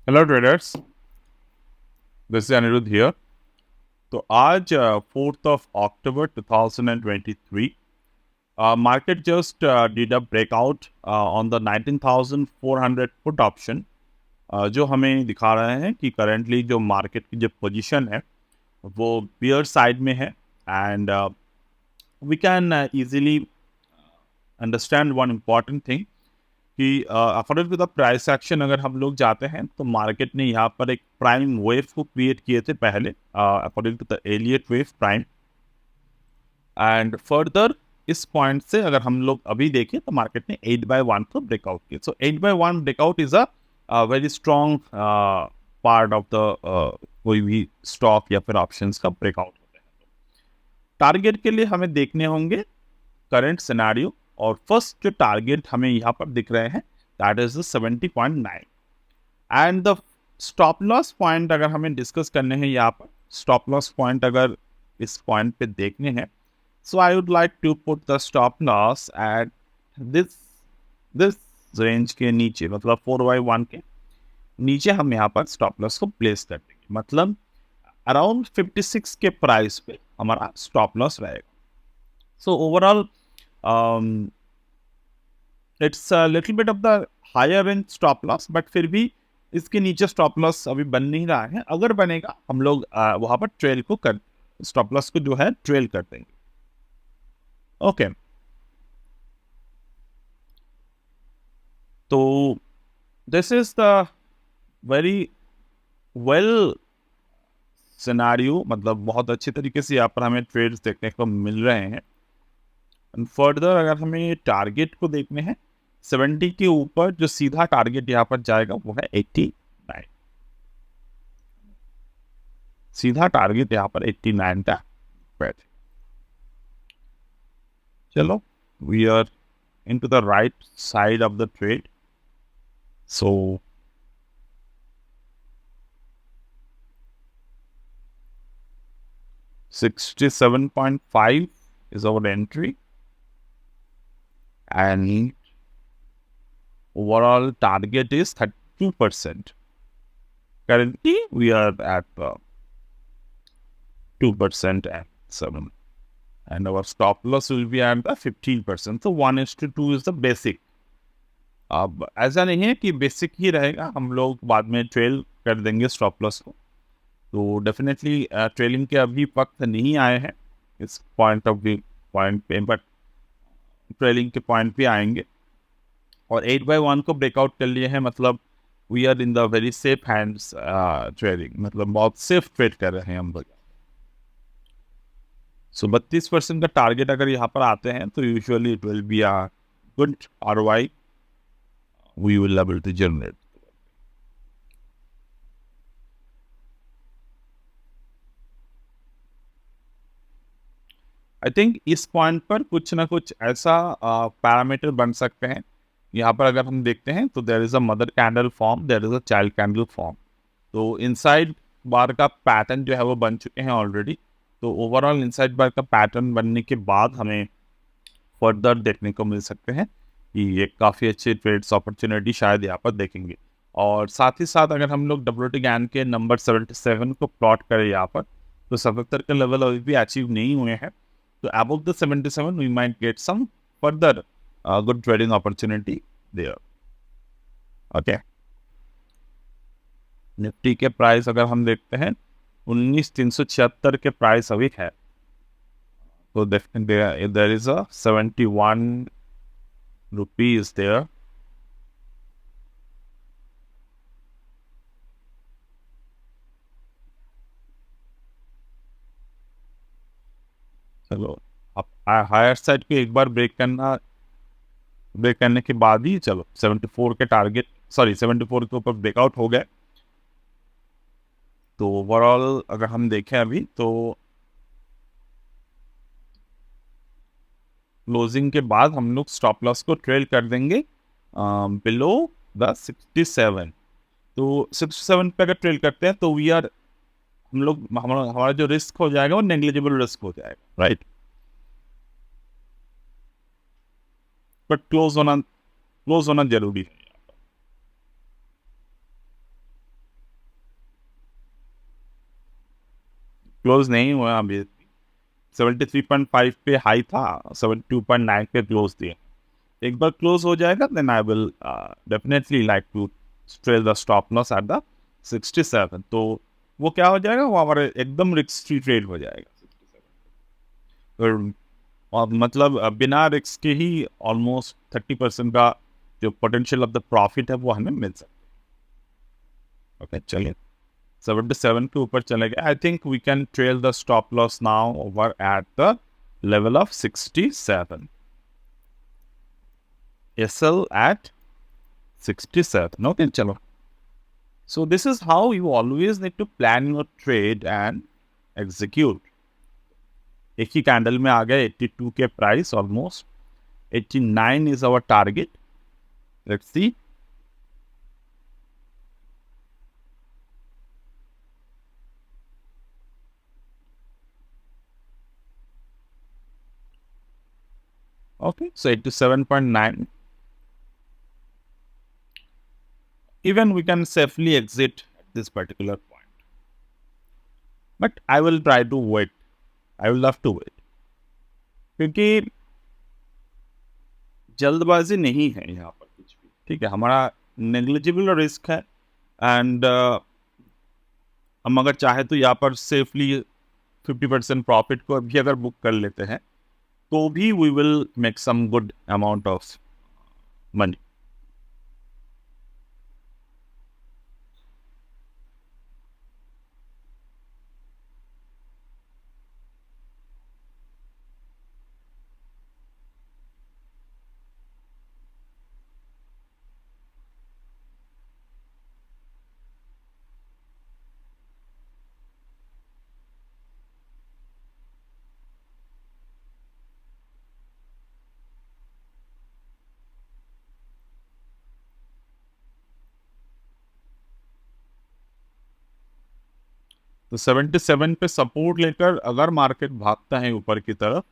Hello traders, this is Aniruddh here. तो आज 4 October 2023 market just did a breakout on the 19,400 put option, जो हमें दिखा रहे हैं कि करंटली जो मार्केट की जो पोजीशन है वो बियर साइड में है। And we can easily understand one important thing कि according to the price action अगर हम लोग जाते हैं तो मार्केट ने यहाँ पर एक प्राइम वेव को क्रिएट किए थे पहले, according to the Elliott wave prime. And further इस पॉइंट से अगर हम लोग अभी देखें तो मार्केट ने 8/1 को ब्रेकआउट किया। सो 8/1 breakout is a very strong part of the कोई भी स्टॉक या फिर ऑप्शंस का ब्रेकआउट होता है। टारगेट के लिए हमें देखने होंगे करंट सिनेरियो, और फर्स्ट जो टारगेट हमें यहाँ पर दिख रहे हैं that is the 70.9। And the stop loss point अगर हमें डिस्कस करने हैं यहाँ पर, स्टॉप लॉस पॉइंट अगर इस पॉइंट पे देखने हैं, so I would like to put the stop loss at this this range के नीचे, मतलब 4/1 के नीचे हम यहाँ पर स्टॉप लॉस को प्लेस कर देंगे। मतलब अराउंड 56 के प्राइस पे हमारा स्टॉप लॉस रहेगा। So overall it's little bit of the higher range stop loss, but फिर भी इसके नीचे स्टॉप लॉस अभी बन नहीं रहा है। अगर बनेगा हम लोग वहां पर ट्रेल को कर, स्टॉप लॉस को जो है ट्रेल कर देंगे। ओके, तो this is the very well scenario, मतलब बहुत अच्छे तरीके से यहाँ पर हमें ट्रेड्स देखने को मिल रहे हैं। एंड फर्दर अगर हमें टारगेट को देखने हैं, 70 के ऊपर जो सीधा टारगेट यहाँ पर जाएगा वो है 89। सीधा टारगेट यहाँ पर 89 का बैठे। चलो, we are into the right side of the trade. So 67.5 is our entry, and overall target is 32%. Currently we are at 2% and 7, and our stop loss will be at the 15%. So 1:2 is the basic. अब ऐसा नहीं है कि basic ही रहेगा, हम लोग बाद में ट्रेल कर देंगे स्टॉप लॉस को। तो डेफिनेटली ट्रेलिंग के अभी वक्त नहीं आए हैं इस पॉइंट ऑफ व्यू पॉइंट पे, बट ट्रेलिंग के पॉइंट पे आएंगे। और 8/1 को ब्रेकआउट कर लिए हैं, मतलब we are in the very safe hands trading, मतलब बहुत सेफ ट्रेड कर रहे हैं हम लोग। सो 32% का टारगेट अगर यहाँ पर आते हैं तो usually it will be a good ROI we will able to generate. I think इस पॉइंट पर कुछ ना कुछ ऐसा पैरामीटर बन सकते हैं। यहाँ पर अगर हम देखते हैं तो there is a mother candle form, there is a child candle form. तो इनसाइड बार का पैटर्न जो है वो बन चुके हैं ऑलरेडी। तो ओवरऑल इनसाइड बार का पैटर्न बनने के बाद हमें फर्दर देखने को मिल सकते हैं कि ये काफ़ी अच्छे ट्रेड्स अपॉर्चुनिटी शायद यहाँ पर देखेंगे। और साथ ही साथ अगर हम लोग WD गैन के नंबर 77 को प्लॉट करें यहाँ पर, तो 77 का लेवल अभी भी अचीव नहीं हुए हैं। तो above the 77 we might get some further good trading opportunity there. Okay, Nifty के प्राइस अगर हम देखते हैं 19,376 के प्राइस अभी है। तो there is a 71 rupees there. चलो, आप हायर साइड को एक बार ब्रेक करने के बाद ही चलो 74 के टारगेट, सॉरी 74 के ऊपर ब्रेकआउट हो गए। तो ओवरऑल अगर हम देखें अभी तो क्लोजिंग के बाद हम लोग स्टॉप लॉस को ट्रेल कर देंगे बिलो द 67। तो 67 पे अगर ट्रेल करते हैं तो वी आर, हम लोग हमारा जो रिस्क हो जाएगा वो नेग्लिजिबल रिस्क हो जाएगा, राइट। बट क्लोज होना जरूरी है। क्लोज नहीं हुआ अभी, 73.5 पे हाई था, 72.9 पे क्लोज दिए। एक बार क्लोज हो जाएगा then I will definitely like to trail the stop loss at the 67। तो वो क्या हो जाएगा, वो हमारे एकदम रिस्क फ्री ट्रेड हो जाएगा 67। और मतलब बिना रिस्क के ही ऑलमोस्ट 30% का जो पोटेंशियल ऑफ द प्रॉफिट है वो हमें मिल सकता है। ओके चलिए 77 के ऊपर चले गए। I think we can trail the stop loss now over at the level of 67. SL at 67. Okay, chalo. So this is how you always need to plan your trade and execute. एक ही candle में आ गए 82 के price, almost 89 is our target. Let's see. Okay, so 87.9. Even we can safely exit at this particular point. But I will try to wait. I will have to wait. क्योंकि जल्दबाजी नहीं है यहाँ पर कुछ भी, ठीक है, हमारा नेग्लिजिबल रिस्क है। एंड हम अगर चाहे तो यहाँ पर सेफली 50% प्रॉफिट को भी अगर बुक कर लेते हैं तो भी we will make some good amount of money. तो 77 पे सपोर्ट लेकर अगर मार्केट भागता है ऊपर की तरफ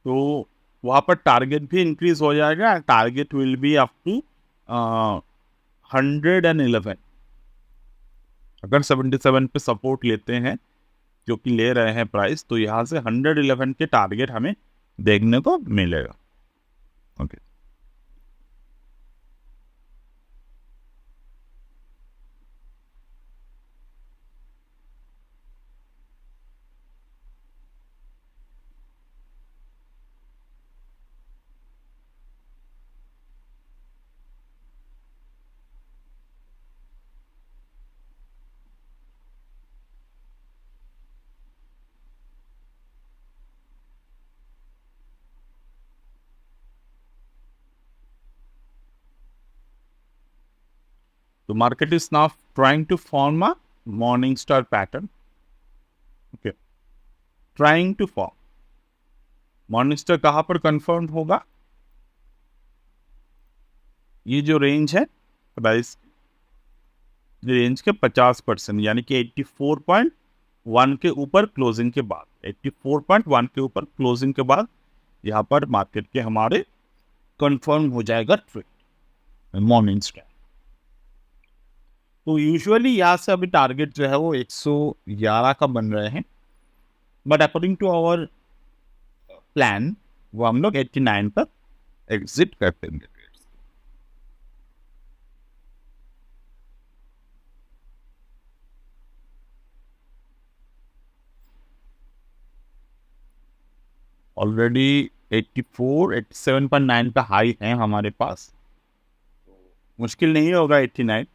तो वहां पर टारगेट भी इंक्रीज हो जाएगा। Target will be up to 111। अगर 77 पे सपोर्ट लेते हैं, जो कि ले रहे हैं प्राइस, तो यहाँ से 111 के टारगेट हमें देखने को मिलेगा। ओके तो market is now trying to form a morning star pattern. Okay, trying to form morning star कहां पर कंफर्म होगा, ये जो रेंज है प्राइस रेंज के 50%, यानी कि 84.1 के ऊपर क्लोजिंग के बाद, 84.1 के ऊपर क्लोजिंग के बाद यहाँ पर मार्केट के हमारे कंफर्म हो जाएगा ट्रेड मॉर्निंग स्टार। तो यूजुअली यहाँ से अभी टारगेट जो है वो 111 का बन रहे हैं, but according to our plan वो हम लोग 89 पर एग्जिट कर देंगे। ऑलरेडी 84 87.9 का हाई है हमारे पास, मुश्किल नहीं होगा 89।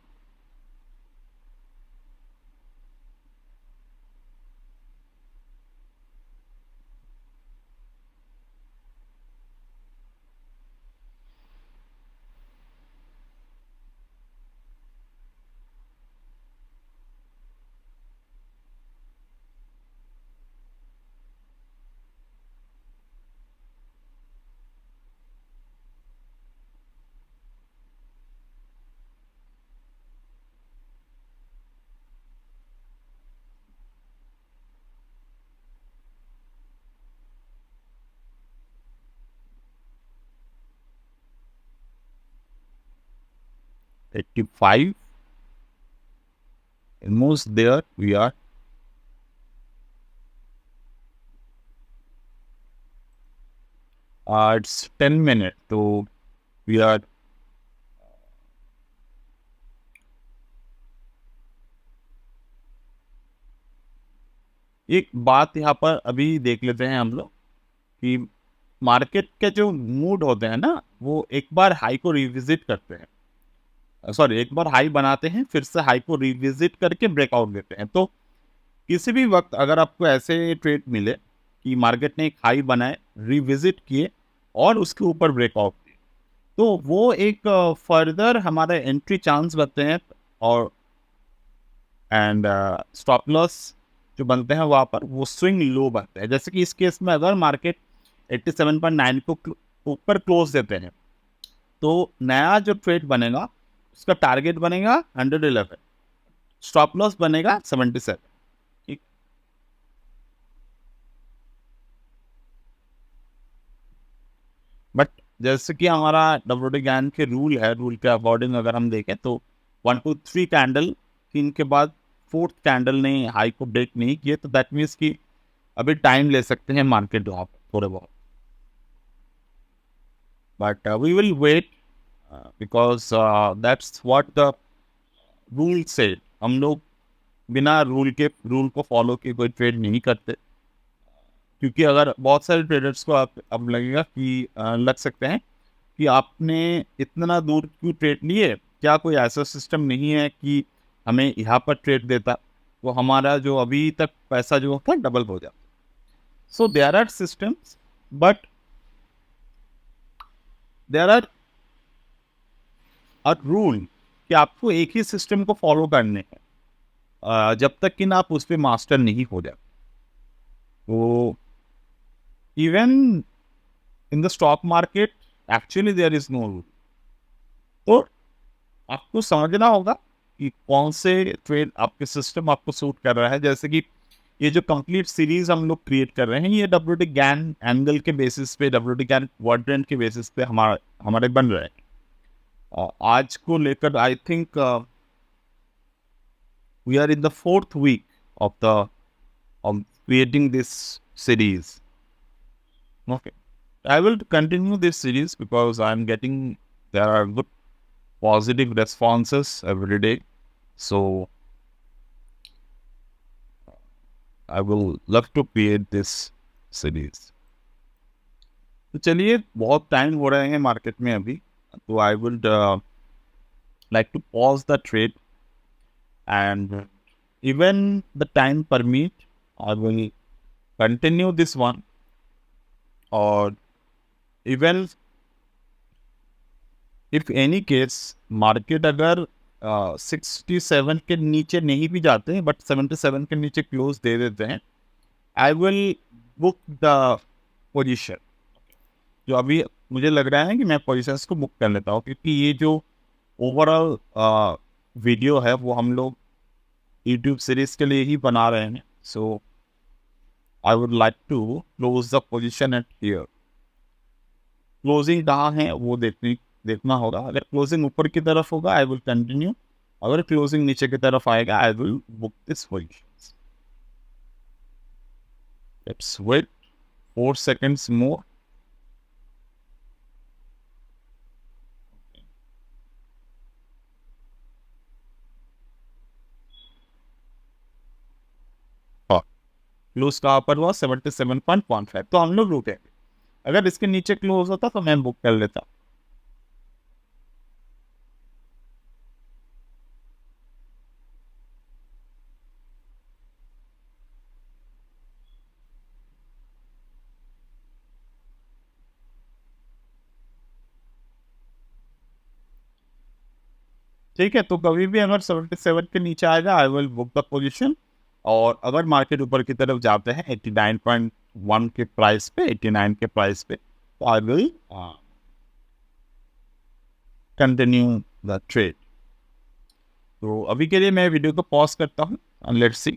$85, almost there we are. It's 10 minutes. So we are एक बात यहाँ पर अभी देख लेते हैं हम लोग कि मार्केट के जो मूड होते हैं ना, वो एक बार हाई को रिविजिट करते हैं, सॉरी एक बार हाई बनाते हैं, फिर से हाई को रिविजिट करके ब्रेकआउट देते हैं। तो किसी भी वक्त अगर आपको ऐसे ट्रेड मिले कि मार्केट ने एक हाई बनाए, रिविजिट किए और उसके ऊपर ब्रेकआउट दिए, तो वो एक फर्दर हमारे एंट्री चांस बनते हैं। और एंड स्टॉप लॉस जो बनते हैं वहाँ पर वो स्विंग लो बनते हैं। जैसे कि इस केस में अगर मार्केट 87.9 को ऊपर क्लोज देते हैं, तो नया जो ट्रेड बनेगा उसका टारगेट बनेगा 111, स्टॉप लॉस बनेगा 77। ठीक, बट जैसे कि हमारा WD गैन के रूल है, रूल के अकॉर्डिंग अगर हम देखें तो 1 2 3 कैंडल, 3 के बाद फोर्थ कैंडल ने हाई को ब्रेक नहीं किए, तो दैट मीन्स कि अभी टाइम ले सकते हैं मार्केट वहाँ पर थोड़े बहुत। But we will wait because that's what the rule say. हम लोग बिना रूल को फॉलो किए कोई ट्रेड नहीं करते, क्योंकि अगर बहुत सारे ट्रेडर्स को आप अब लगेगा कि लग सकते हैं कि आपने इतना दूर क्यों ट्रेड लिए, क्या कोई ऐसा सिस्टम नहीं है कि हमें यहाँ पर ट्रेड देता तो हमारा जो अभी तक पैसा जो था डबल हो जाता। So there are systems, but there are a rule कि आपको एक ही सिस्टम को फॉलो करने हैं जब तक कि ना आप उस पर मास्टर नहीं हो जाए। तो even in the stock market actually there is no rule. तो आपको समझना होगा कि कौन से ट्रेड आपके सिस्टम आपको सूट कर रहा है। जैसे कि ये जो कंप्लीट सीरीज हम लोग क्रिएट कर रहे हैं, ये WD गैन एंगल के बेसिस पे, WD गैन क्वाड्रेंट के बेसिस पे हमारे बन रहे हैं। आज को लेकर I think we are in the fourth week of the of creating this series. Okay, I will continue this series because I'm getting there are good positive responses every day. So I will love to create this series. तो चलिए, बहुत time हो रहे हैं market में अभी, तो I would like to pause the trade and even the time permit, I will continue this one. और even if any case market अगर 67 के नीचे नहीं भी जाते हैं, बट 77 के नीचे क्लोज दे देते हैं, आई विल बुक द पोजीशन। जो अभी मुझे लग रहा है कि मैं पोजीशंस को बुक कर लेता हूँ, क्योंकि ये जो ओवरऑल वीडियो है वो हम लोग यूट्यूब सीरीज के लिए ही बना रहे हैं। So I would like to close the position at here. Closing कहाँ है वो देखना होगा। अगर क्लोजिंग ऊपर की तरफ होगा आई विल कंटिन्यू, अगर क्लोजिंग नीचे की तरफ आएगा I will book this position. Let's wait 4 seconds more. Close कहाँ पर हुआ? 77.15। तो हम लोग रुकेंगे। अगर इसके नीचे क्लोज होता तो मैं बुक कर लेता। ठीक है, तो कभी भी अगर 77 के नीचे आएगा I will book the position. और अगर मार्केट ऊपर की तरफ जाते हैं 89.1 के प्राइस पे, 89 के प्राइस पे, तो आई विल कंटिन्यू द ट्रेड। तो अभी के लिए मैं वीडियो को पॉज करता हूँ, लेट्स सी।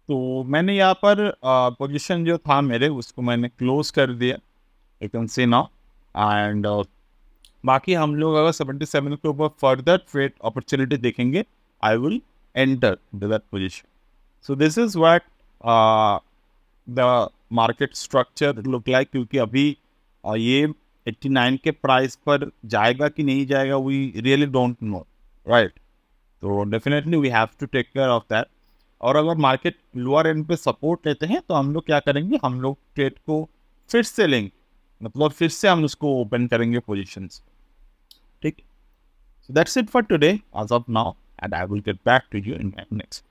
तो मैंने यहाँ पर पोजीशन जो था मेरे उसको मैंने क्लोज कर दिया, you can see now. And बाकी हम लोग अगर 77 के ऊपर फर्दर ट्रेड अपॉर्चुनिटी देखेंगे, I will enter that position. So this is what the market structure look like, क्योंकि अभी ये 89 के प्राइस पर जाएगा कि नहीं जाएगा, we really don't know, right. तो definitely we have to take care of that. और अगर मार्केट लोअर एंड पे सपोर्ट लेते हैं तो हम लोग क्या करेंगे, हम लोग ट्रेड को फिर से लेंगे, मतलब फिर से हम उसको ओपन करेंगे पोजीशंस, ठीक। So that's it for today as of now, and I will get back to you in my next